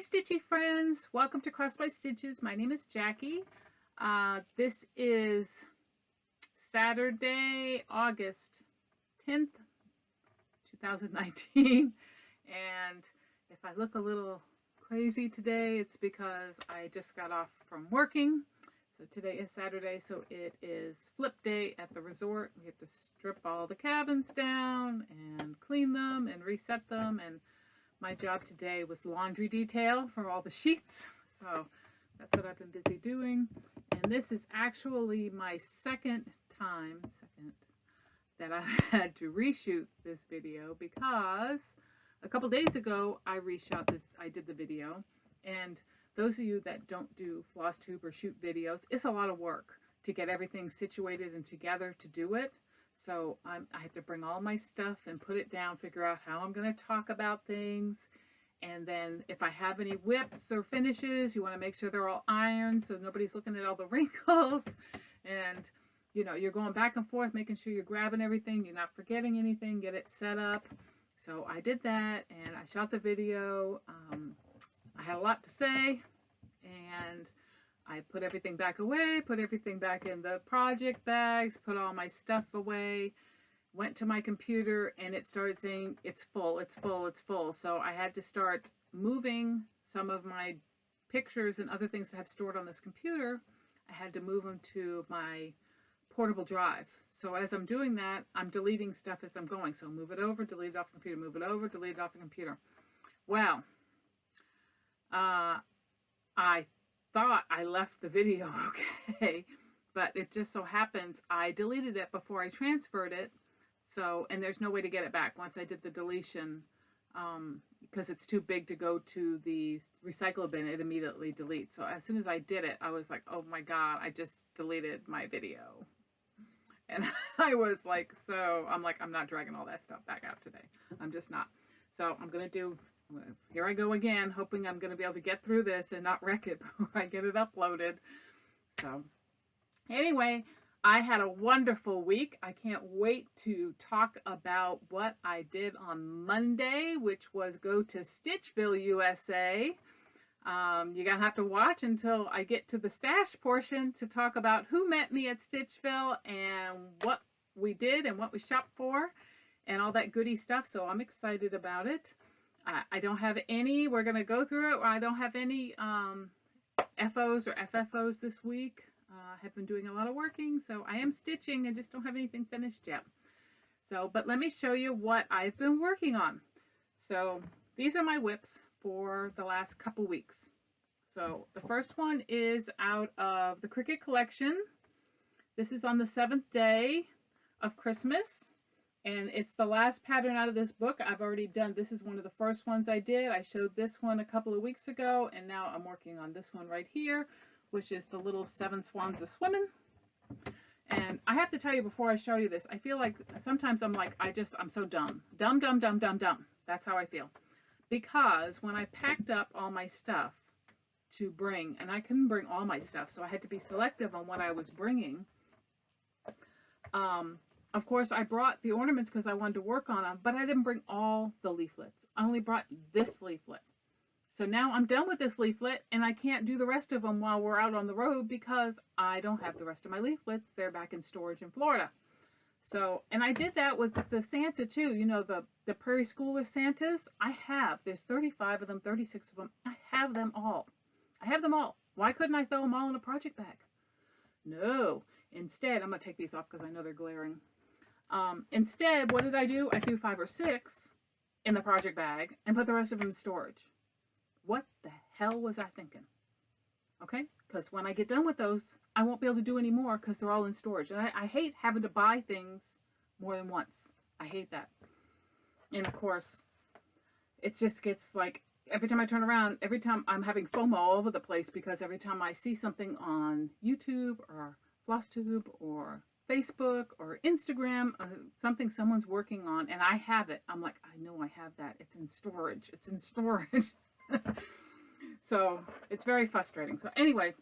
Stitchy friends, welcome to Cross My Stitches. My name is Jackie. This is Saturday, August 10th, 2019. And if I look a little crazy today, it's because I just got off from working. So today is Saturday, so it is flip day at the resort. We have to strip all the cabins down and clean them and reset them, and my job today was laundry detail for all the sheets. So that's what I've been busy doing. And this is actually my second time that I had to reshoot this video, because a couple days ago I did the video. And those of you that don't do flosstube or shoot videos, it's a lot of work to get everything situated and together to do it. So I have to bring all my stuff and put it down, figure out how I'm going to talk about things. And then if I have any whips or finishes, you want to make sure they're all ironed so nobody's looking at all the wrinkles. And, you know, you're going back and forth, making sure you're grabbing everything, you're not forgetting anything, get it set up. So I did that, and I shot the video. I had a lot to say, and I put everything back away, put everything back in the project bags, put all my stuff away, went to my computer, and it started saying it's full, it's full, it's full. So I had to start moving some of my pictures and other things that I have stored on this computer. I had to move them to my portable drive. So as I'm doing that, I'm deleting stuff as I'm going. So move it over, delete it off the computer, move it over, delete it off the computer. Well, I thought I left the video okay, but it just so happens I deleted it before I transferred it. So, and there's no way to get it back once I did the deletion, because it's too big to go to the recycle bin. It immediately deletes. So as soon as I did it, I was like, oh my God, I just deleted my video. And I was like, I'm not dragging all that stuff back out today. I'm just not. So here I go again, hoping I'm going to be able to get through this and not wreck it before I get it uploaded. So anyway, I had a wonderful week. I can't wait to talk about what I did on Monday, which was go to Stitchville, USA. You're going to have to watch until I get to the stash portion to talk about who met me at Stitchville and what we did and what we shopped for and all that goody stuff. So I'm excited about it. I don't have any, we're going to go through it. I don't have any FOs or FFOs this week. I have been doing a lot of working, so I am stitching. I just don't have anything finished yet. So, but let me show you what I've been working on. So these are my whips for the last couple weeks. So the first one is out of the Cricut collection. This is on the 7th day of Christmas. And it's the last pattern out of this book I've already done. This is one of the first ones I did. I showed this one a couple of weeks ago, and now I'm working on this one right here, which is the little 7 swans a swimming. And I have to tell you before I show you this, I feel like sometimes I'm like, I'm so dumb. Dumb. That's how I feel. Because when I packed up all my stuff to bring, and I couldn't bring all my stuff, so I had to be selective on what I was bringing. Of course, I brought the ornaments because I wanted to work on them, but I didn't bring all the leaflets. I only brought this leaflet. So now I'm done with this leaflet, and I can't do the rest of them while we're out on the road because I don't have the rest of my leaflets. They're back in storage in Florida. So, and I did that with the Santa too. You know, the Prairie Schooler Santas. There's 35 of them, 36 of them. I have them all. Why couldn't I throw them all in a project bag? No. Instead, I'm going to take these off because I know they're glaring. Instead, what did I do? I threw 5 or 6 in the project bag and put the rest of them in storage. What the hell was I thinking? Okay? Because when I get done with those, I won't be able to do any more because they're all in storage. And I hate having to buy things more than once. I hate that. And of course, it just gets like, every time I turn around, every time I'm having FOMO all over the place, because every time I see something on YouTube or Flosstube or Facebook or Instagram, something someone's working on, and I have it, I'm like, I know I have that. It's in storage. It's in storage. So it's very frustrating. So anyway,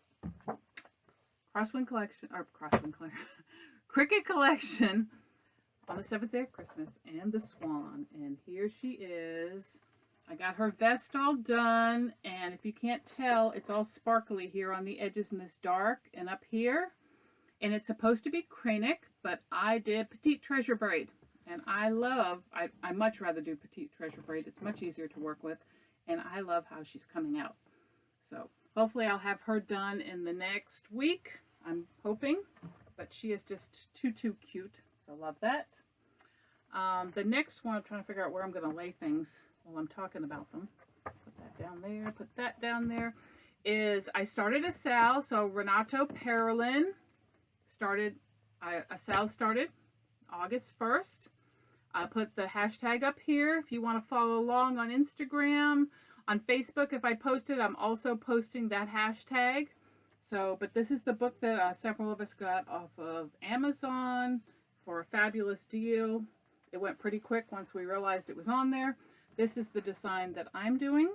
Cricut collection on the 7th day of Christmas, and the swan. And here she is. I got her vest all done, and if you can't tell, it's all sparkly here on the edges in this dark and up here. And it's supposed to be cranic, but I did petite treasure braid. And I much rather do petite treasure braid. It's much easier to work with, and I love how she's coming out. So hopefully I'll have her done in the next week, I'm hoping. But she is just too cute, so love that. The next one, I'm trying to figure out where I'm going to lay things while I'm talking about them. Put that down there, put that down there. I started a SAL, so Renato Parolin started, a SAL started August 1st. I put the hashtag up here if you want to follow along on Instagram. On Facebook, if I post it, I'm also posting that hashtag. So, but this is the book that several of us got off of Amazon for a fabulous deal. It went pretty quick once we realized it was on there. This is the design that I'm doing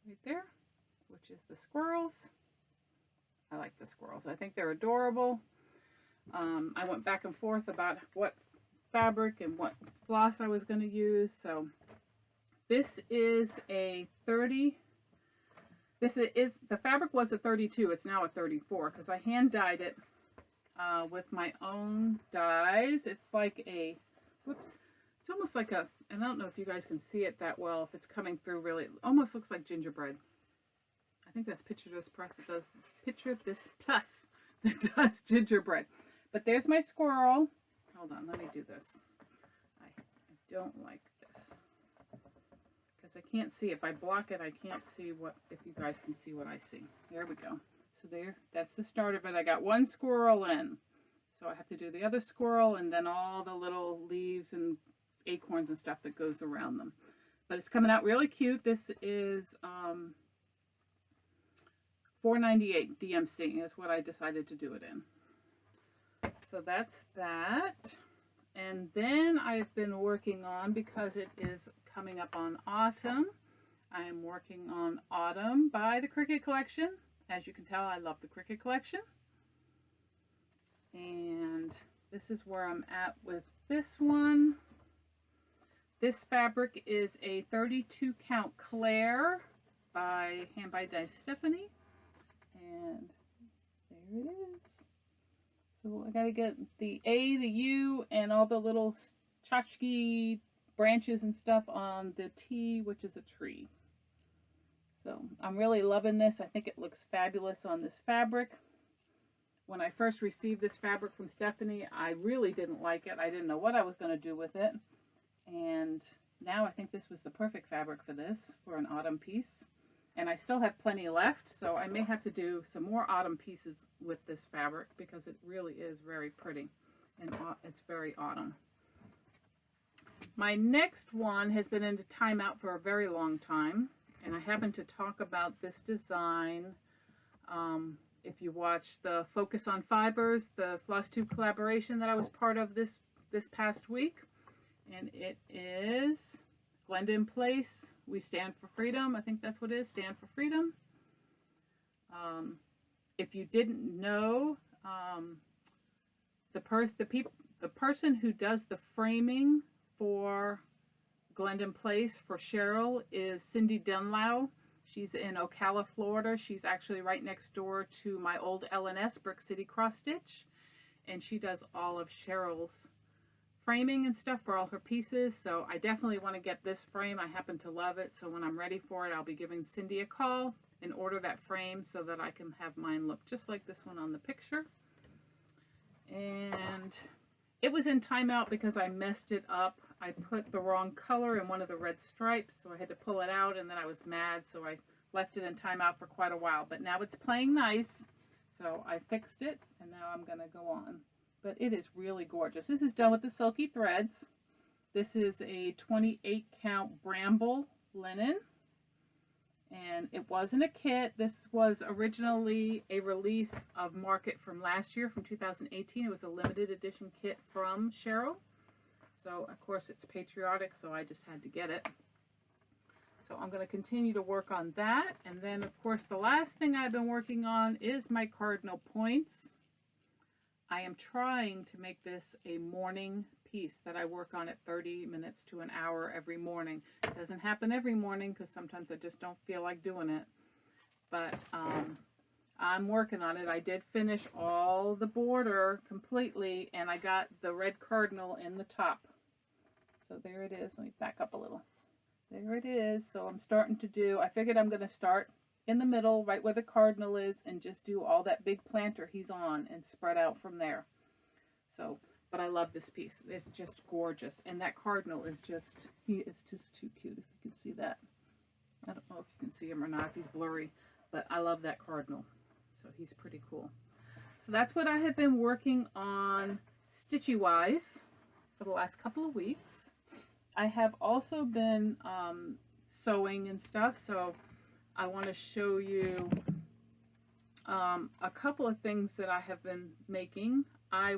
right there, which is the squirrels. I like the squirrels. I think they're adorable. I went back and forth about what fabric and what floss I was going to use. So this is a 30. The fabric was a 32. It's now a 34 because I hand dyed it with my own dyes. It's like a, whoops, it's almost like a, and I don't know if you guys can see it that well, if it's coming through really, it almost looks like gingerbread. I think that's Picture This Press. It does Picture This Plus that does gingerbread. But there's my squirrel. Hold on, let me do this. I don't like this because I can't see. If I block it, I can't see what, if you guys can see what I see. There we go. So there, that's the start of it. I got one squirrel in. So I have to do the other squirrel and then all the little leaves and acorns and stuff that goes around them. But it's coming out really cute. This is $4.98 DMC is what I decided to do it in. So that's that. And then I've been working on, because it is coming up on autumn, I am working on Autumn by the Cricket Collection. As you can tell, I love the Cricket Collection. And this is where I'm at with this one. This fabric is a 32 count Claire by Hand by Stephanie. And there it is. So I gotta get the A, the U, and all the little tchotchke branches and stuff on the T, which is a tree. So I'm really loving this. I think it looks fabulous on this fabric. When I first received this fabric from Stephanie, I really didn't like it. I didn't know what I was going to do with it. And now I think this was the perfect fabric for this, for an autumn piece. And I still have plenty left, so I may have to do some more autumn pieces with this fabric because it really is very pretty and it's very autumn. My next one has been into timeout for a very long time, and I happened to talk about this design. If you watch the Focus on Fibers, the Flosstube collaboration that I was part of this past week, and it is Glendon Place, We Stand for Freedom. I think that's what it is, Stand for Freedom. If you didn't know, the person who does the framing for Glendon Place for Cheryl is Cindy Denlow. She's in Ocala, Florida. She's actually right next door to my old L&S Brick City Cross Stitch, and she does all of Cheryl's framing and stuff for all her pieces. So I definitely want to get this frame. I happen to love it, so when I'm ready for it, I'll be giving Cindy a call and order that frame so that I can have mine look just like this one on the picture. And it was in timeout because I messed it up. I put the wrong color in one of the red stripes, so I had to pull it out, and then I was mad, so I left it in timeout for quite a while. But now it's playing nice, so I fixed it, and now I'm going to go on. But it is really gorgeous. This is done with the Silky threads. This is a 28 count Bramble linen, and it wasn't a kit. This was originally a release of Market from last year, from 2018. It was a limited edition kit from Cheryl. So, of course, it's patriotic, so I just had to get it. So I'm going to continue to work on that. And then, of course, the last thing I've been working on is my cardinal points. I am trying to make this a morning piece that I work on at 30 minutes to an hour every morning. It doesn't happen every morning because sometimes I just don't feel like doing it. But I'm working on it. I did finish all the border completely, and I got the red cardinal in the top. So there it is. Let me back up a little. There it is. So I'm starting to do, I figured I'm going to start in the middle, right where the cardinal is, and just do all that big planter he's on and spread out from there. So, but I love this piece. It's just gorgeous. And that cardinal is just, he is just too cute, if you can see that. I don't know if you can see him or not, if he's blurry, but I love that cardinal. So he's pretty cool. So that's what I have been working on stitchy-wise for the last couple of weeks. I have also been sewing and stuff, so I want to show you a couple of things that I have been making. I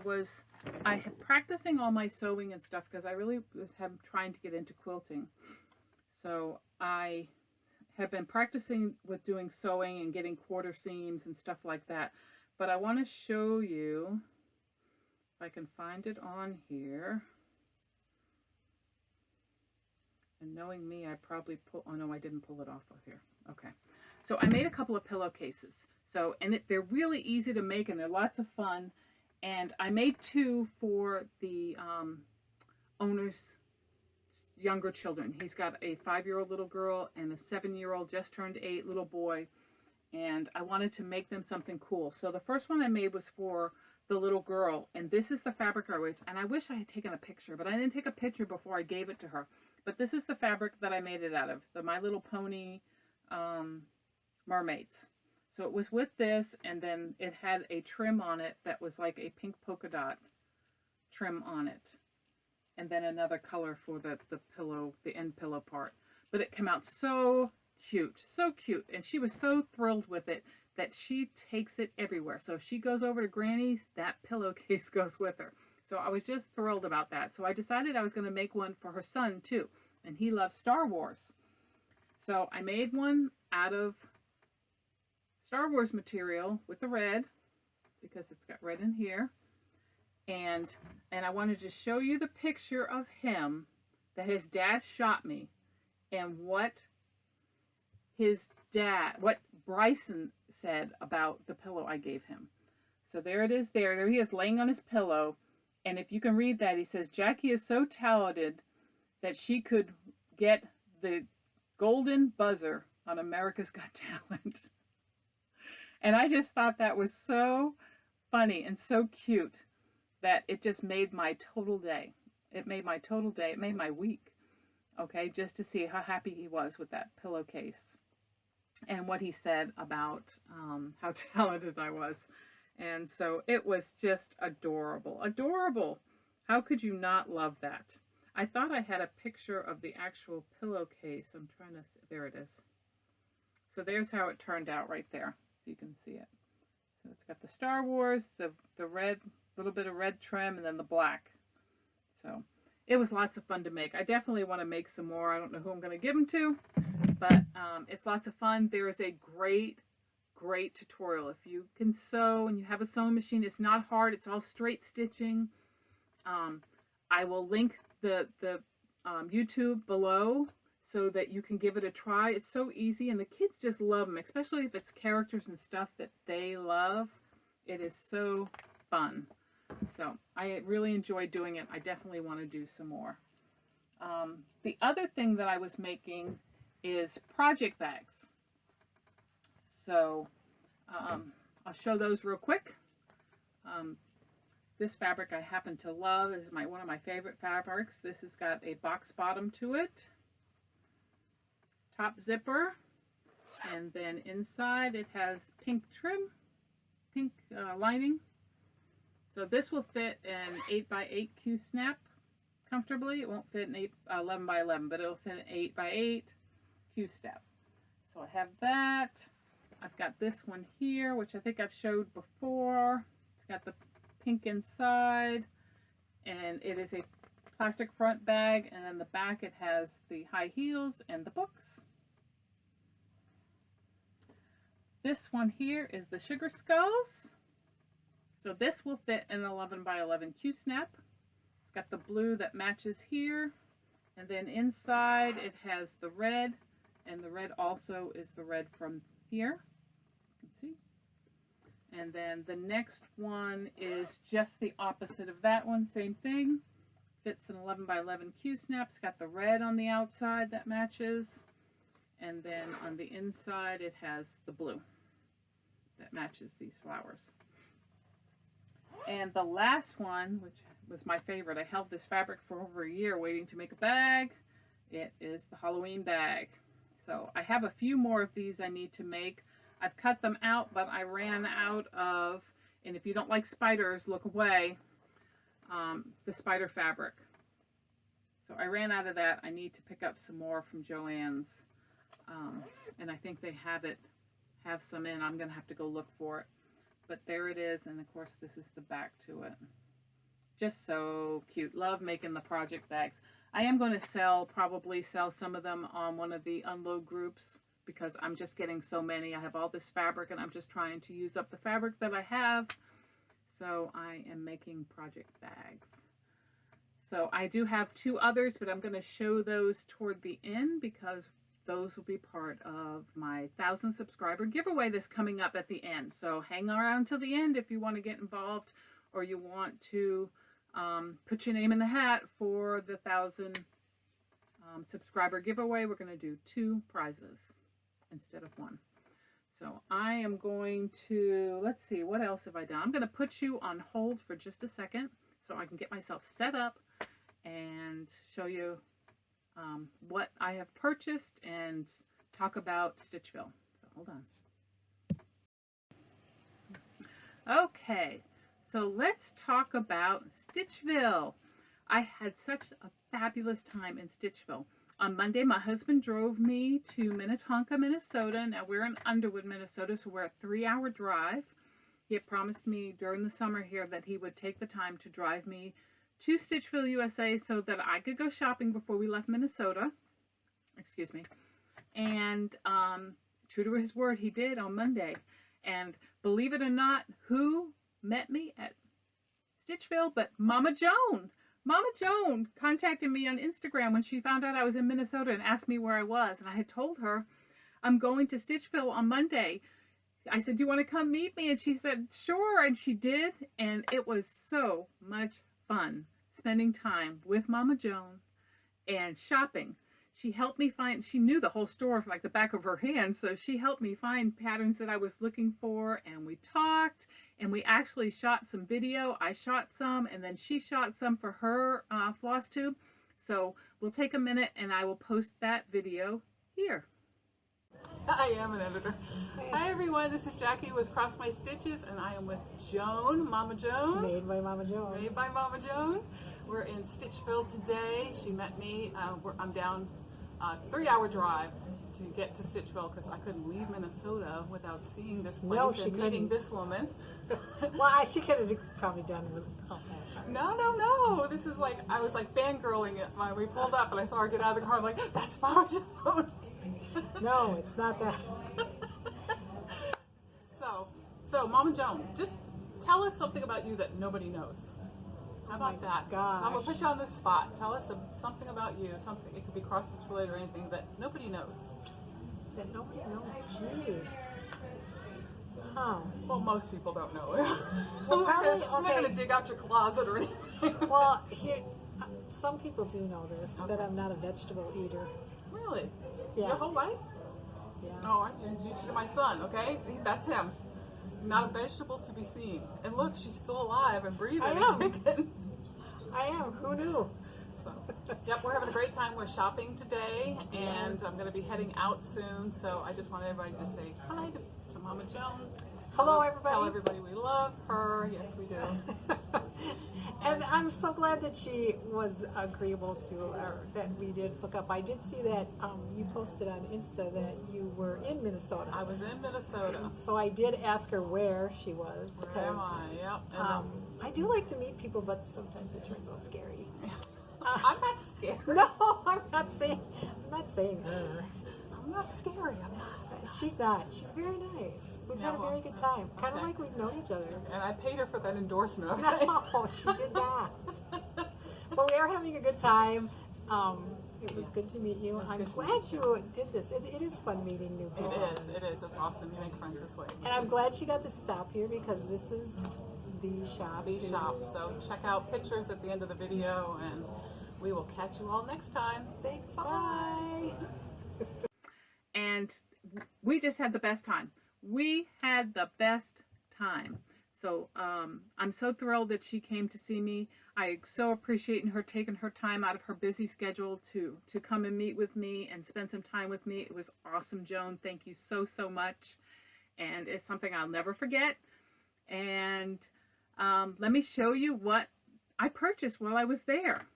have practicing all my sewing and stuff because I really was trying to get into quilting. So I have been practicing with doing sewing and getting quarter seams and stuff like that. But I want to show you, if I can find it on here. And knowing me, I probably oh no, I didn't pull it off of here. Okay. So I made a couple of pillowcases. So, and they're really easy to make and they're lots of fun. And I made two for the owner's younger children. He's got a 5-year-old little girl and a 7-year-old just turned 8 little boy. And I wanted to make them something cool. So the first one I made was for the little girl. And this is the fabric I was, and I wish I had taken a picture, but I didn't take a picture before I gave it to her. But this is the fabric that I made it out of, the My Little Pony mermaids. So it was with this, and then it had a trim on it that was like a pink polka dot trim on it. And then another color for the pillow, the end pillow part. But it came out so cute, so cute. And she was so thrilled with it that she takes it everywhere. So if she goes over to Granny's, that pillowcase goes with her. So I was just thrilled about that. So I decided I was going to make one for her son too. And he loves Star Wars. So I made one out of Star Wars material with the red, because it's got red in here. And I wanted to show you the picture of him that his dad shot me. And what his dad, what Bryson said about the pillow I gave him. So there it is there. There he is laying on his pillow. And if you can read that, he says, Jackie is so talented that she could get the golden buzzer on America's Got Talent. And I just thought that was so funny and so cute that it just made my total day. It made my total day. It made my week. Okay, just to see how happy he was with that pillowcase and what he said about how talented I was. And so it was just adorable. Adorable. How could you not love that? I thought I had a picture of the actual pillowcase. I'm trying to see. There it is. So there's how it turned out right there. So you can see it. So it's got the Star Wars, the red, little bit of red trim, and then the black. So it was lots of fun to make. I definitely want to make some more. I don't know who I'm going to give them to, but it's lots of fun. There is a great tutorial. If you can sew and you have a sewing machine, it's not hard. It's all straight stitching. I will link the YouTube below so that you can give it a try. It's so easy, and the kids just love them, especially if it's characters and stuff that they love. It is so fun. So I really enjoyed doing it. I definitely want to do some more. The other thing that I was making is project bags. So I'll show those real quick. This fabric I happen to love. This is one of my favorite fabrics. This has got a box bottom to it, top zipper, and then inside it has pink trim, pink lining. So this will fit an 8x8 Q snap comfortably. It won't fit an 11x11, but it'll fit an 8x8 Q snap. So I have that. I've got this one here, which I think I've showed before. It's got the pink inside, and it is a plastic front bag, and then the back it has the high heels and the books. This one here is the Sugar Skulls. So this will fit an 11 by 11 Q-snap. It's got the blue that matches here, and then inside it has the red, and the red also is the red from here. You can see. And then the next one is just the opposite of that one, same thing. Fits an 11 by 11 Q-snap. It's got the red on the outside that matches, and then on the inside it has the blue that matches these flowers. And the last one, which was my favorite, I held this fabric for over a year waiting to make a bag. It is the Halloween bag. So I have a few more of these I need to make. I've cut them out, but I ran out of, and if you don't like spiders, look away, the spider fabric. So I ran out of that. I need to pick up some more from Joann's. And I think they have some in. I'm going to have to go look for it. But there it is, and of course this is the back to it. Just so cute. Love making the project bags. I am going to probably sell some of them on one of the unload groups because I'm just getting so many. I have all this fabric and I'm just trying to use up the fabric that I have. So I am making project bags. So I do have 2 others, but I'm going to show those toward the end because those will be part of my 1,000 subscriber giveaway that's coming up at the end. So hang around till the end if you want to get involved or you want to put your name in the hat for the 1,000 subscriber giveaway. We're going to do 2 prizes instead of 1. So I am going to, let's see, what else have I done? I'm going to put you on hold for just a second so I can get myself set up and show you what I have purchased and talk about Stitchville. So hold on. Okay, so let's talk about Stitchville. I had such a fabulous time in Stitchville. On Monday, my husband drove me to Minnetonka, Minnesota. Now we're in Underwood, Minnesota, so we're a 3-hour drive. He had promised me during the summer here that he would take the time to drive me to Stitchville, USA, so that I could go shopping before we left Minnesota. Excuse me. And true to his word, he did on Monday. And believe it or not, who met me at Stitchville but Mama Joan. Mama Joan contacted me on Instagram when she found out I was in Minnesota and asked me where I was. And I had told her, I'm going to Stitchville on Monday. I said, do you want to come meet me? And she said, sure. And she did. And it was so much fun spending time with Mama Joan and shopping. She helped me find, she knew the whole store like the back of her hand, so she helped me find patterns that I was looking for, and we talked, and we actually shot some video. I shot some, and then she shot some for her floss tube. So we'll take a minute and I will post that video here. I am an editor. Hi everyone, this is Jackie with Cross My Stitches, and I am with Joan, Mama Joan. Made by Mama Joan. Made by Mama Joan. We're in Stitchville today. She met me. I'm down a 3-hour drive to get to Stitchville because I couldn't leave Minnesota without seeing this place and meeting this woman. Well, she could have probably done with all that. No. This is like, I was like fangirling it when we pulled up and I saw her get out of the car. I'm like, that's Mama Joan. No, it's not that. So Mama Joan, just tell us something about you that nobody knows. How about that? Gosh. I'm gonna put you on the spot. Tell us something about you. Something, it could be cross stitch related or anything that nobody knows. That nobody knows. Jeez. Huh. Well, most people don't know it. Well, probably, I'm not gonna dig out your closet or anything. Well, here, some people do know this, that I'm not a vegetable eater. Really? Yeah. Your whole life? Yeah. Oh, I introduced you to my son, okay? That's him. Not a vegetable to be seen. And look, she's still alive and breathing. I am. I am. Who knew? So, yep, we're having a great time. We're shopping today, and I'm going to be heading out soon. So I just want everybody to say hi to Mama Joan. Hello, everybody. Tell everybody we love her. Yes, we do. And I'm so glad that she was agreeable to, that we did hook up. I did see that you posted on Insta that you were in Minnesota. I was in Minnesota. So I did ask her where she was. Where am I? Yep. I do like to meet people, but sometimes it turns out scary. I'm not scared. No, I'm not saying her. I'm not scary. I'm not. She's not. She's very nice. We've had a very good time. Kind of like we've known each other. And I paid her for that endorsement. No, she did not. But we are having a good time. It was good to meet you. I'm glad you did this. It is fun meeting new people. It is. It's awesome. You make friends this way. And I'm glad she got to stop here because this is the shop. So check out pictures at the end of the video, and we will catch you all next time. Thanks. Bye. And we just had the best time. We had the best time. So I'm so thrilled that she came to see me. I so appreciate her taking her time out of her busy schedule to come and meet with me and spend some time with me. It was awesome, Joan. Thank you so, so much. And it's something I'll never forget. And let me show you what I purchased while I was there.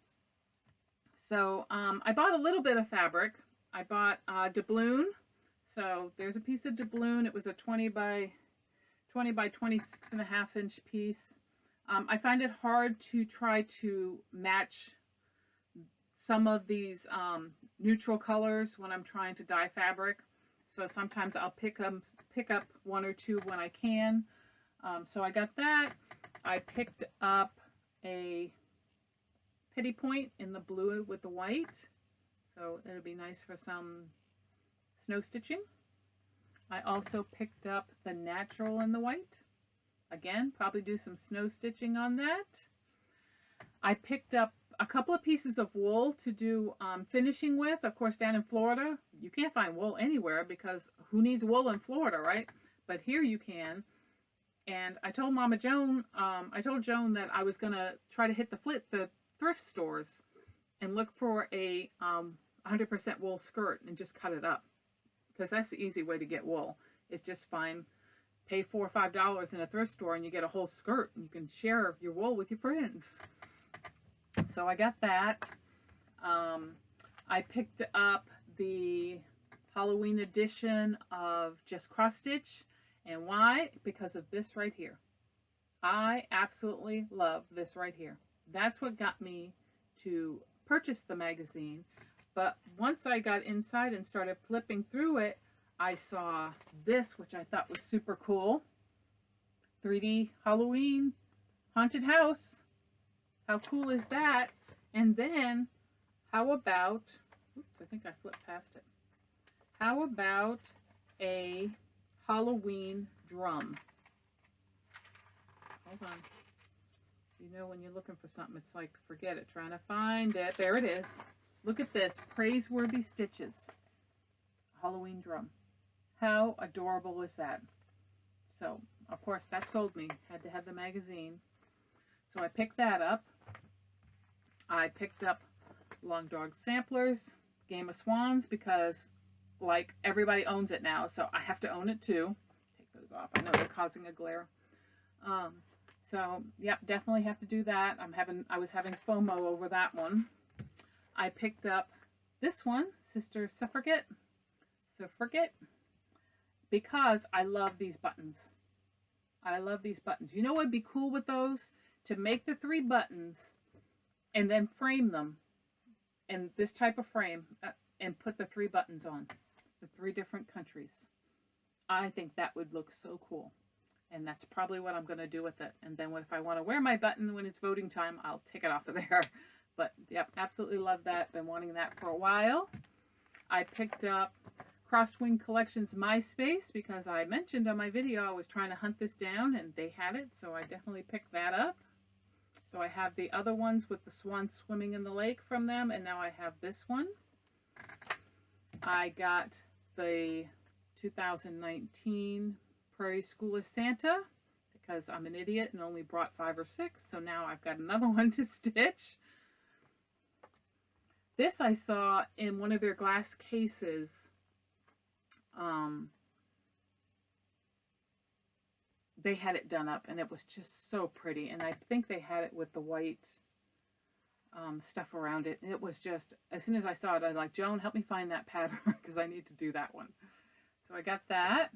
So I bought a little bit of fabric. I bought doubloon. So there's a piece of doubloon. It was a 20 by 26.5 inch piece. I find it hard to try to match some of these neutral colors when I'm trying to dye fabric. So sometimes I'll pick up one or two when I can. So I got that. I picked up a petty point in the blue with the white. So it'll be nice for some snow stitching. I also picked up the natural in the white. Again, probably do some snow stitching on that. I picked up a couple of pieces of wool to do finishing with. Of course, down in Florida, you can't find wool anywhere because who needs wool in Florida, right? But here you can. And I told Mama Joan, I told Joan that I was going to try to hit the thrift stores and look for a 100% wool skirt and just cut it up. Because that's the easy way to get wool. It's just fine. Pay $4 or $5 in a thrift store and you get a whole skirt and you can share your wool with your friends. So I got that. I picked up the Halloween edition of Just Cross Stitch. And why? Because of this right here. I absolutely love this right here. That's what got me to purchase the magazine. But once I got inside and started flipping through it, I saw this, which I thought was super cool. 3D Halloween haunted house. How cool is that? And then, how about, oops, I think I flipped past it. How about a Halloween drum? Hold on. You know when you're looking for something, it's like, forget it, trying to find it. There it is. Look at this, Praiseworthy Stitches Halloween drum. How adorable is that? So, of course, that sold me. Had to have the magazine. So I picked that up. I picked up Long Dog Samplers, Game of Swans, because, like, everybody owns it now, so I have to own it too. Take those off. I know they're causing a glare. So, yep, definitely have to do that. I was having FOMO over that one. I picked up this one, Sister Suffragette, because I love these buttons. I love these buttons. You know what would be cool with those? To make the 3 buttons and then frame them in this type of frame and put the 3 buttons on, the 3 different countries. I think that would look so cool. And that's probably what I'm going to do with it. And then if I want to wear my button when it's voting time, I'll take it off of there. But, yep, absolutely love that. Been wanting that for a while. I picked up Crosswing Collections MySpace because I mentioned on my video I was trying to hunt this down and they had it. So I definitely picked that up. So I have the other ones with the swan swimming in the lake from them. And now I have this one. I got the 2019 Prairie School of Santa because I'm an idiot and only brought 5 or 6. So now I've got another one to stitch. This I saw in one of their glass cases. They had it done up and it was just so pretty. And I think they had it with the white stuff around it. It was just, as soon as I saw it, I was like, Joan, help me find that pattern because I need to do that one. So I got that.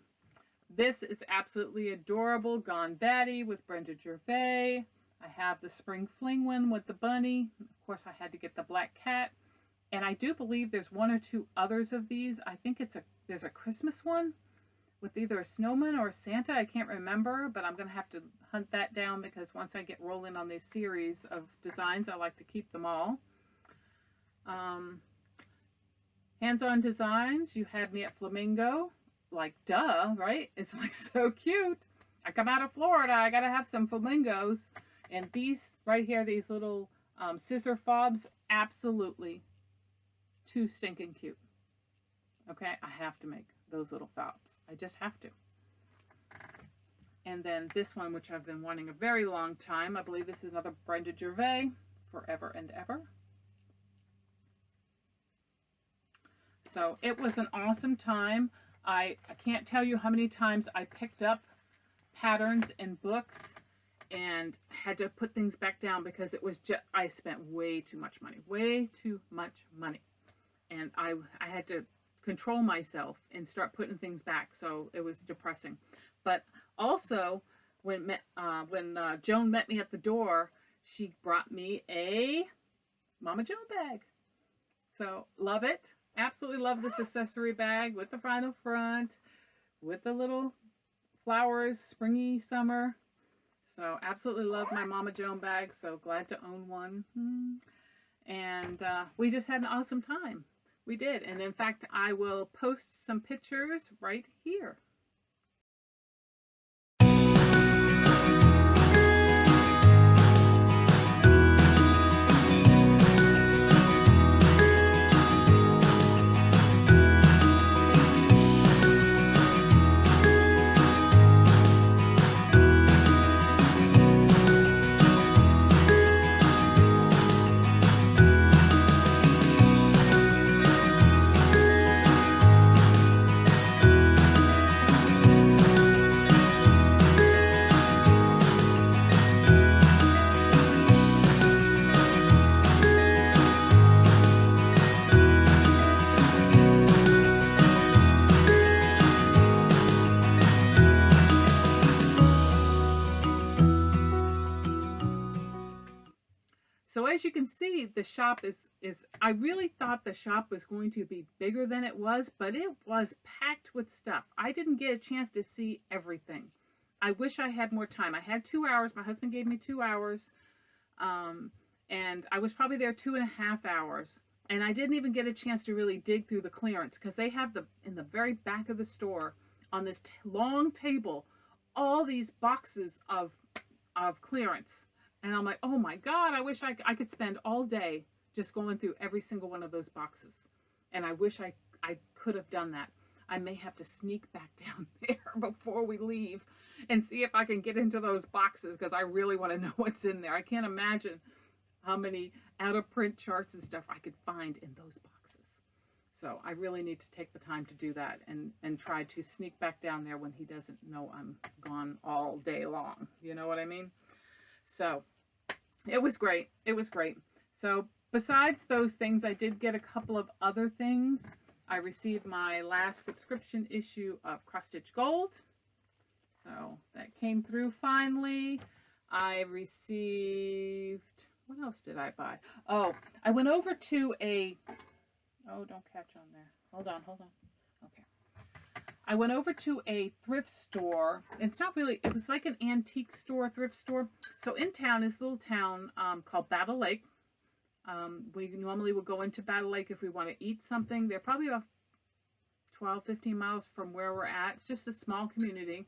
This is absolutely adorable. Gone Batty with Brenda Gervais. I have the Spring Fling one with the bunny. Of course, I had to get the Black Cat. And I do believe there's one or two others of these. I think there's a Christmas one with either a snowman or a Santa. I can't remember, but I'm going to have to hunt that down because once I get rolling on this series of designs, I like to keep them all. Hands-on designs, you had me at Flamingo. Like, duh, right? It's like so cute. I come out of Florida, I got to have some flamingos. And these right here, these little scissor fobs, absolutely too stinking cute. Okay, I have to make those little fobs. I just have to. And then this one, which I've been wanting a very long time. I believe this is another Brenda Gervais, Forever and Ever. So it was an awesome time. I can't tell you how many times I picked up patterns in books and had to put things back down because it was just, I spent way too much money. And I had to control myself and start putting things back. So it was depressing. But also, when Joan met me at the door, she brought me a Mama Joan bag. So love it. Absolutely love this accessory bag with the vinyl front, with the little flowers, springy summer. So absolutely love my Mama Joan bag. So glad to own one. And we just had an awesome time. We did. And in fact, I will post some pictures right here. So as you can see, the shop is, I really thought the shop was going to be bigger than it was, but it was packed with stuff. I didn't get a chance to see everything. I wish I had more time. I had 2 hours. My husband gave me 2 hours. And I was probably there 2.5 hours. And I didn't even get a chance to really dig through the clearance because they have in the very back of the store on this long table, all these boxes of clearance. And I'm like, oh my God, I wish I could spend all day just going through every single one of those boxes. And I wish I could have done that. I may have to sneak back down there before we leave and see if I can get into those boxes because I really want to know what's in there. I can't imagine how many out of print charts and stuff I could find in those boxes. So I really need to take the time to do that and try to sneak back down there when he doesn't know I'm gone all day long. You know what I mean? So it was great. It was great. So besides those things, I did get a couple of other things. I received my last subscription issue of Cross Stitch Gold. So that came through finally. I received, what else did I buy? Oh, I went over to oh, don't catch on there. Hold on. Okay. I went over to a thrift store. It's not really, it was like an antique store, thrift store. So in town, this little town called Battle Lake. We normally will go into Battle Lake if we want to eat something. They're probably about 12, 15 miles from where we're at. It's just a small community.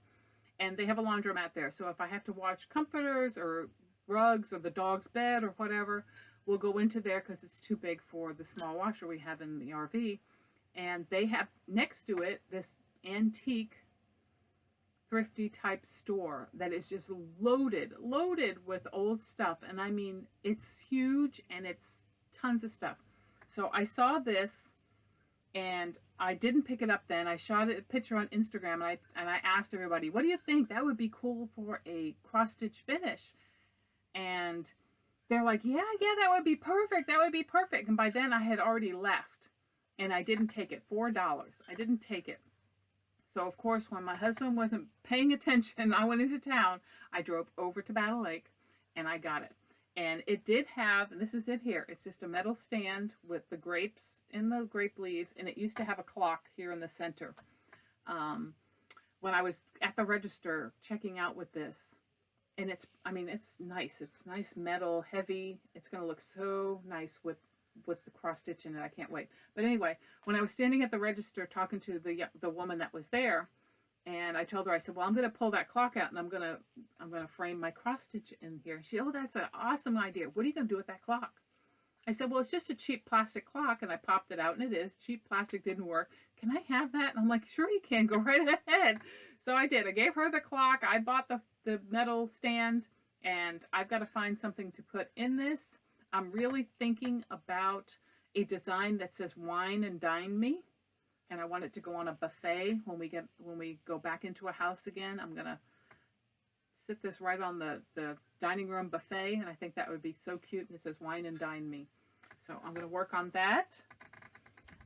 And they have a laundromat there. So if I have to wash comforters or rugs or the dog's bed or whatever, we'll go into there because it's too big for the small washer we have in the RV. And they have next to it this antique thrifty type store that is just loaded with old stuff. And I mean, it's huge and it's tons of stuff. So I saw this and I didn't pick it up then. I shot a picture on Instagram and I asked everybody, what do you think? That would be cool for a cross stitch finish. And they're like, yeah, that would be perfect. That would be perfect. And by then I had already left and I didn't take it. $4. I didn't take it. So, of course, when my husband wasn't paying attention, I went into town. I drove over to Battle Lake, and I got it. And it did have, and this is it here, it's just a metal stand with the grapes in the grape leaves, and it used to have a clock here in the center. When I was at the register checking out with this, and it's, I mean, it's nice. It's nice metal, heavy. It's going to look so nice with the cross stitch in it. I can't wait. But anyway, when I was standing at the register talking to the woman that was there, and I told her, I said, well, I'm going to pull that clock out and I'm going to frame my cross stitch in here. She, oh, that's an awesome idea. What are you going to do with that clock? I said, well, it's just a cheap plastic clock, and I popped it out, and it is. Cheap plastic didn't work. Can I have that? And I'm like, sure you can. Go right ahead. So I did. I gave her the clock. I bought the metal stand, and I've got to find something to put in this. I'm really thinking about a design that says wine and dine me, and I want it to go on a buffet when we go back into a house again. I'm going to sit this right on the dining room buffet, and I think that would be so cute, and it says wine and dine me. So I'm going to work on that.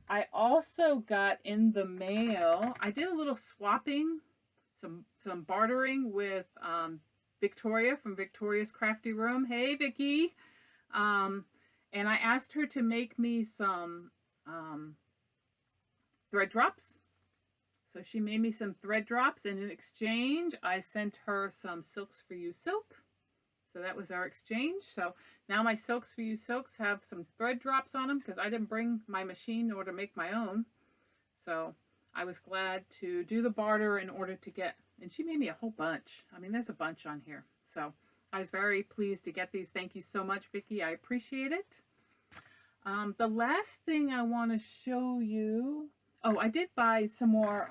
I also got in the mail, I did a little swapping, some bartering with Victoria from Victoria's Crafty Room. Hey, Vicky. And I asked her to make me some thread drops. So she made me some thread drops, and in exchange, I sent her some Silks for You silk. So that was our exchange. So now my Silks for You silks have some thread drops on them because I didn't bring my machine in order to make my own. So I was glad to do the barter in order to get, and she made me a whole bunch. I mean, there's a bunch on here. So I was very pleased to get these. Thank you so much, Vicki. I appreciate it. The last thing I want to show you, oh, I did buy some more.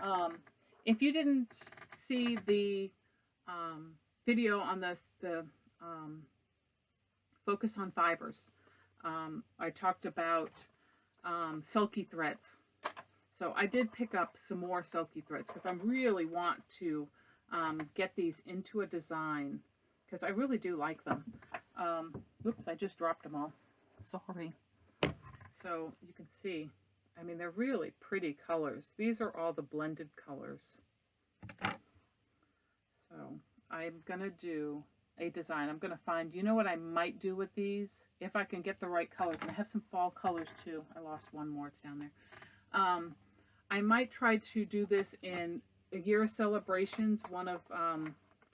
If you didn't see the video on the Focus on Fibers, I talked about Silky threads. So I did pick up some more Silky threads because I really want to get these into a design because I really do like them. Oops, I just dropped them all. Sorry. So you can see, I mean, they're really pretty colors. These are all the blended colors. So I'm going to do a design. I'm going to find, you know what I might do with these? If I can get the right colors. And I have some fall colors too. I lost one more. It's down there. I might try to do this in a year of celebrations, one of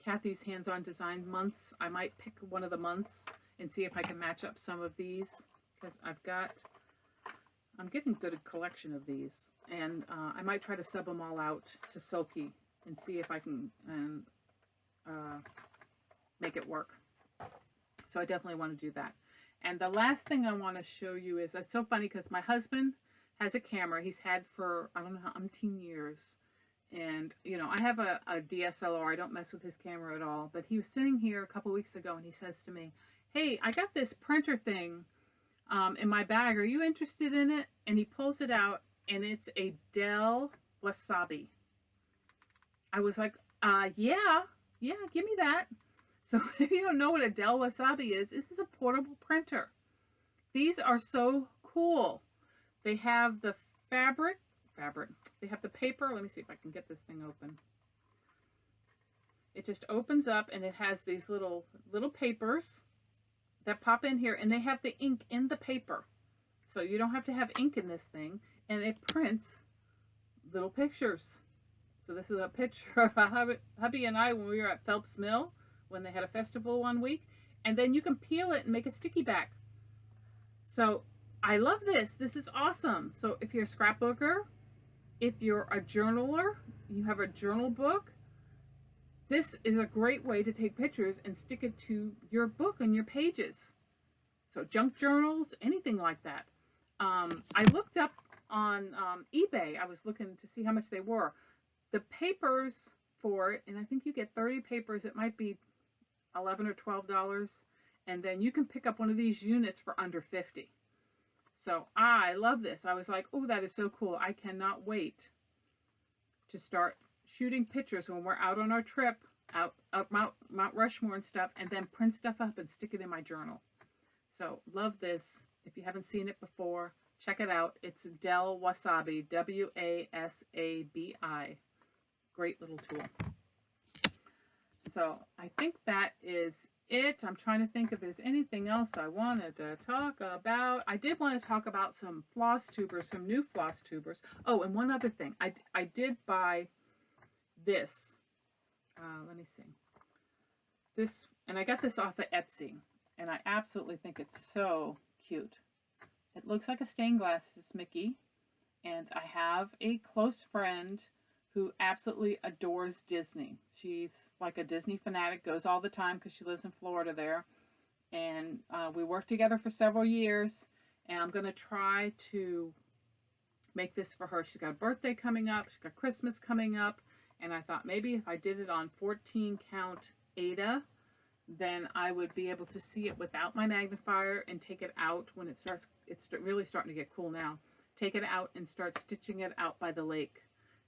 Kathy's hands-on design months. I might pick one of the months and see if I can match up some of these because I'm getting a good collection of these, and I might try to sub them all out to Silky and see if I can make it work. So I definitely want to do that. And the last thing I want to show you is, it's so funny because my husband has a camera he's had for, I don't know how umpteen years. And, you know, I have a DSLR. I don't mess with his camera at all. But he was sitting here a couple weeks ago and he says to me, hey, I got this printer thing in my bag. Are you interested in it? And he pulls it out and it's a Dell Wasabi. I was like, yeah, give me that. So if you don't know what a Dell Wasabi is, this is a portable printer. These are so cool. They have the fabric. They have the paper. Let me see if I can get this thing open. It just opens up and it has these little papers that pop in here, and they have the ink in the paper. So you don't have to have ink in this thing, and it prints little pictures. So this is a picture of hubby and I when we were at Phelps Mill when they had a festival one week, and then you can peel it and make a sticky back. So I love this. This is awesome. So if you're a scrapbooker, if you're a journaler, you have a journal book, this is a great way to take pictures and stick it to your book and your pages. So junk journals, anything like that. I looked up on eBay. I was looking to see how much they were. The papers for it, and I think you get 30 papers. It might be $11 or $12. And then you can pick up one of these units for under $50. So I love this. I was like, oh, that is so cool. I cannot wait to start shooting pictures when we're out on our trip, out up Mount Rushmore and stuff, and then print stuff up and stick it in my journal. So love this. If you haven't seen it before, check it out. It's Dell Wasabi, W-A-S-A-B-I. Great little tool. So I think that is it. I'm trying to think if there's anything else I wanted to talk about. I did want to talk about some floss tubers, some new floss tubers. Oh, and one other thing. I did buy this. Let me see. This, and I got this off of Etsy, and I absolutely think it's so cute. It looks like a stained glass Mickey, and I have a close friend who absolutely adores Disney. She's like a Disney fanatic, goes all the time because she lives in Florida there. And we worked together for several years, and I'm going to try to make this for her. She's got a birthday coming up, she's got Christmas coming up, and I thought maybe if I did it on 14 count Aida, then I would be able to see it without my magnifier and take it out when it starts. It's really starting to get cool now. Take it out and start stitching it out by the lake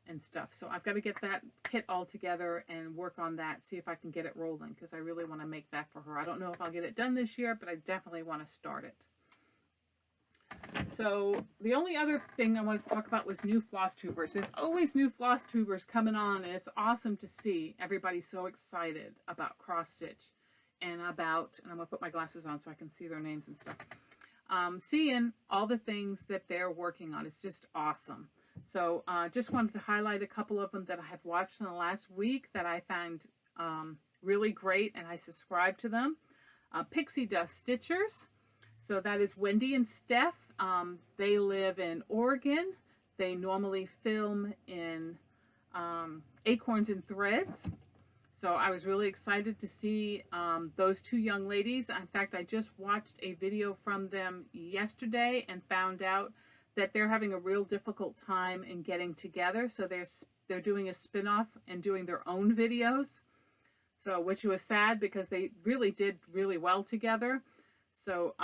and stuff. So I've got to get that kit all together and work on that, see if I can get it rolling, because I really want to make that for her. I don't know if I'll get it done this year, but I definitely want to start it. So the only other thing I wanted to talk about was new floss tubers. There's always new floss tubers coming on, and it's awesome to see everybody so excited about cross stitch and I'm going to put my glasses on so I can see their names and stuff. Seeing all the things that they're working on. It's just awesome. So just wanted to highlight a couple of them that I have watched in the last week that I found really great, and I subscribe to them. Pixie Dust Stitchers. So that is Wendy and Steph. They live in Oregon. They normally film in Acorns and Threads. So I was really excited to see those two young ladies. In fact, I just watched a video from them yesterday and found out that they're having a real difficult time in getting together. So they're doing a spin-off and doing their own videos. So, which was sad because they really did really well together. So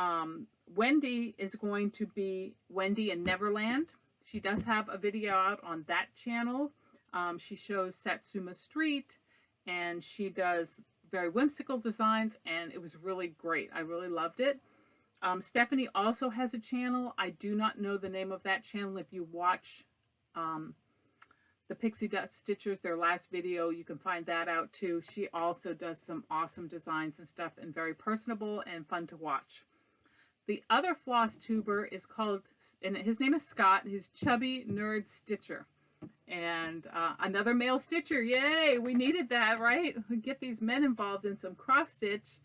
Wendy is going to be Wendy in Neverland. She does have a video out on that channel. She shows Satsuma Street, and she does very whimsical designs, and it was really great. I really loved it. Stephanie also has a channel. I do not know the name of that channel. If you watch the Pixie Dust Stitchers, their last video, you can find that out too. She also does some awesome designs and stuff, and very personable and fun to watch. The other floss tuber is called, and his name is Scott, his Chubby Nerd Stitcher. And another male stitcher. Yay, we needed that, right? We get these men involved in some cross stitch.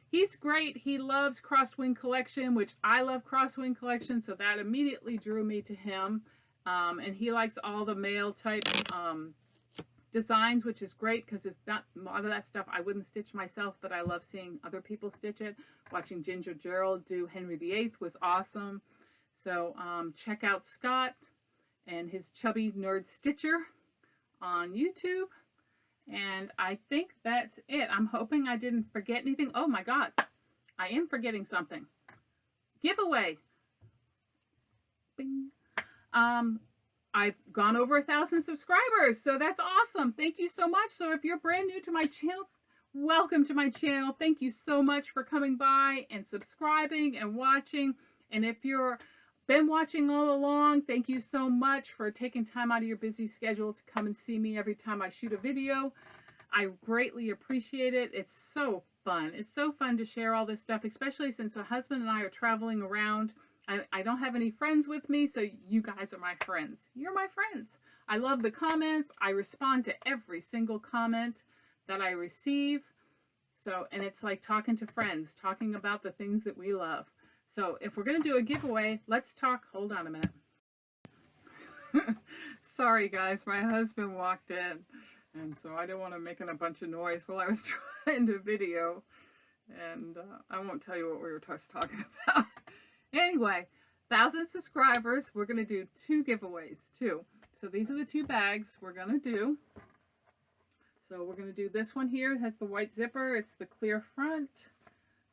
He's great. He loves Crosswing Collection, which I love Crosswing Collection, so that immediately drew me to him. And he likes all the male type designs, which is great because it's not a lot of that stuff I wouldn't stitch myself, but I love seeing other people stitch it. Watching Ginger Gerald do Henry VIII was awesome. So check out Scott and his Chubby Nerd Stitcher on YouTube. And I think that's it. I'm hoping I didn't forget anything. Oh my God, I am forgetting something. Giveaway. Bing. I've gone over 1,000 subscribers, so that's awesome. Thank you so much. So if you're brand new to my channel, welcome to my channel. Thank you so much for coming by and subscribing and watching. And if you're been watching all along, thank you so much for taking time out of your busy schedule to come and see me every time I shoot a video. I greatly appreciate it. It's so fun. It's so fun to share all this stuff, especially since the husband and I are traveling around. I don't have any friends with me, so you guys are my friends. You're my friends. I love the comments. I respond to every single comment that I receive. So, and it's like talking to friends, talking about the things that we love. So if we're going to do a giveaway, let's talk. Hold on a minute. Sorry, guys. My husband walked in, and so I didn't want to make a bunch of noise while I was trying to video. And I won't tell you what we were just talking about. Anyway, 1,000 subscribers. We're going to do 2 giveaways, too. So these are the 2 bags we're going to do. So we're going to do this one here. It has the white zipper. It's the clear front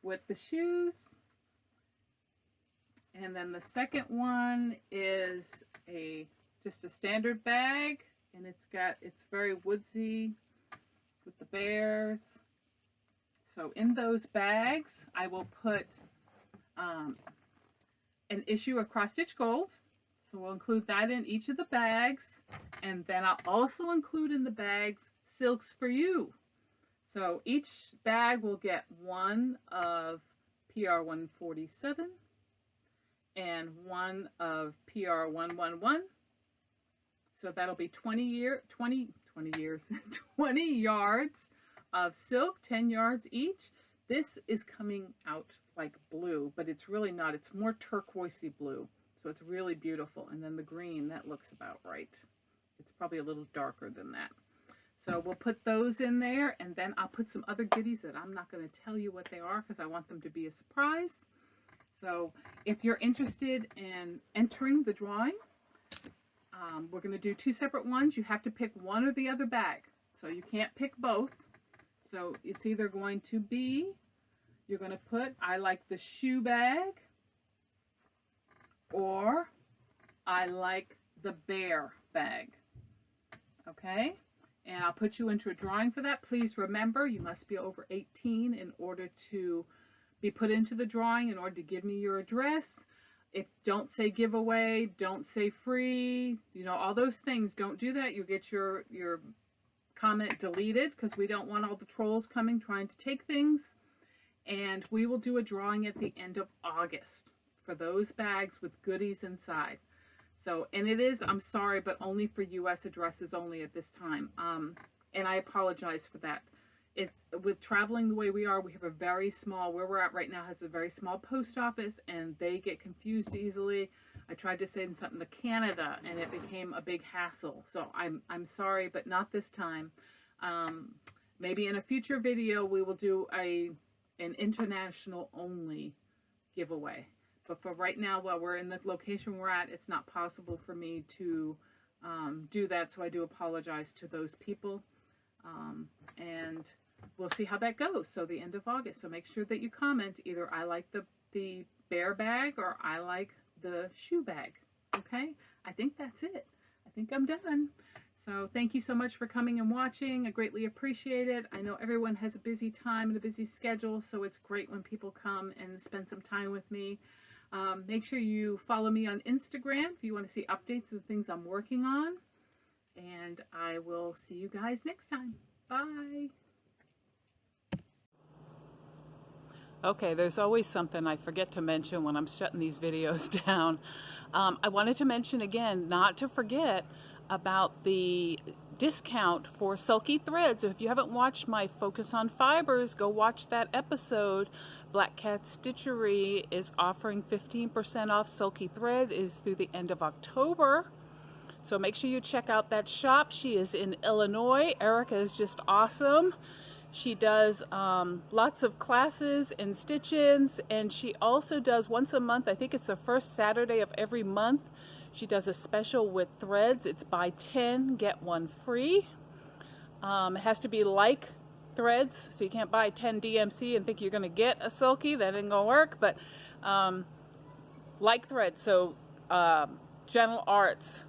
with the shoes. And then the second one is just a standard bag, and it's very woodsy with the bears. So in those bags, I will put an issue of Cross Stitch Gold. So we'll include that in each of the bags, and then I'll also include in the bags Silks for You. So each bag will get one of PR 147 and one of PR 111. So that'll be 20 years, 20 yards of silk, 10 yards each. This is coming out like blue, but it's really not. It's more turquoisey blue. So it's really beautiful. And then the green, that looks about right. It's probably a little darker than that. So we'll put those in there, and then I'll put some other goodies that I'm not going to tell you what they are because I want them to be a surprise. So if you're interested in entering the drawing, we're going to do 2 separate ones. You have to pick one or the other bag. So you can't pick both. So it's either going to be, you're going to put, I like the shoe bag, or I like the bear bag. Okay? And I'll put you into a drawing for that. Please remember, you must be over 18 in order to be put into the drawing, in order to give me your address. If don't say giveaway, don't say free, you know, all those things. Don't do that. You'll get your comment deleted because we don't want all the trolls coming trying to take things. And we will do a drawing at the end of August for those bags with goodies inside. So, and it is, I'm sorry, but only for U.S. addresses only at this time. And I apologize for that. It's, with traveling the way we are, we have a very small, where we're at right now has a very small post office, and they get confused easily. I tried to send something to Canada, and it became a big hassle. So I'm sorry, but not this time. Maybe in a future video, we will do an international only giveaway. But for right now, while we're in the location we're at, it's not possible for me to do that. So I do apologize to those people. And we'll see how that goes. So the end of August. So make sure that you comment either I like the bear bag or I like the shoe bag. Okay? I think that's it. I think I'm done. So thank you so much for coming and watching. I greatly appreciate it. I know everyone has a busy time and a busy schedule. So it's great when people come and spend some time with me. Make sure you follow me on Instagram if you want to see updates of the things I'm working on. And I will see you guys next time. Bye. Okay, there's always something I forget to mention when I'm shutting these videos down. I wanted to mention again, not to forget about the discount for Silky threads. If you haven't watched my Focus on Fibers, go watch that episode. Black Cat Stitchery is offering 15% off Silky thread. It is through the end of October. So make sure you check out that shop. She is in Illinois. Erica is just awesome. She does lots of classes and stitch-ins, and she also does once a month, I think it's the first Saturday of every month, she does a special with threads. It's buy 10, get 1 free. It has to be like threads, so you can't buy 10 DMC and think you're going to get a Silky. That ain't going to work, but like threads, so Gentle Arts,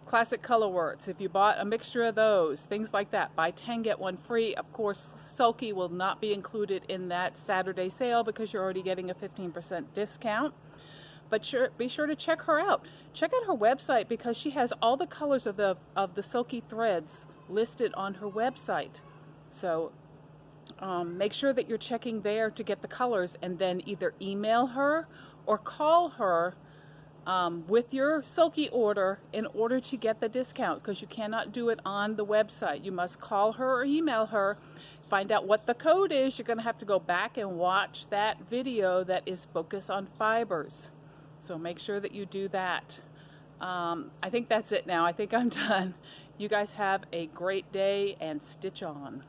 Classic Color Words, if you bought a mixture of those, things like that, buy 10, get 1 free. Of course, Silky will not be included in that Saturday sale because you're already getting a 15% discount. But be sure to check her out. Check out her website because she has all the colors of the Silky threads listed on her website. So make sure that you're checking there to get the colors, and then either email her or call her with your Silky order in order to get the discount, because you cannot do it on the website. You must call her or email her, find out what the code is. You're going to have to go back and watch that video that is Focus on Fibers. So make sure that you do that. I think that's it now. I think I'm done. You guys have a great day and stitch on.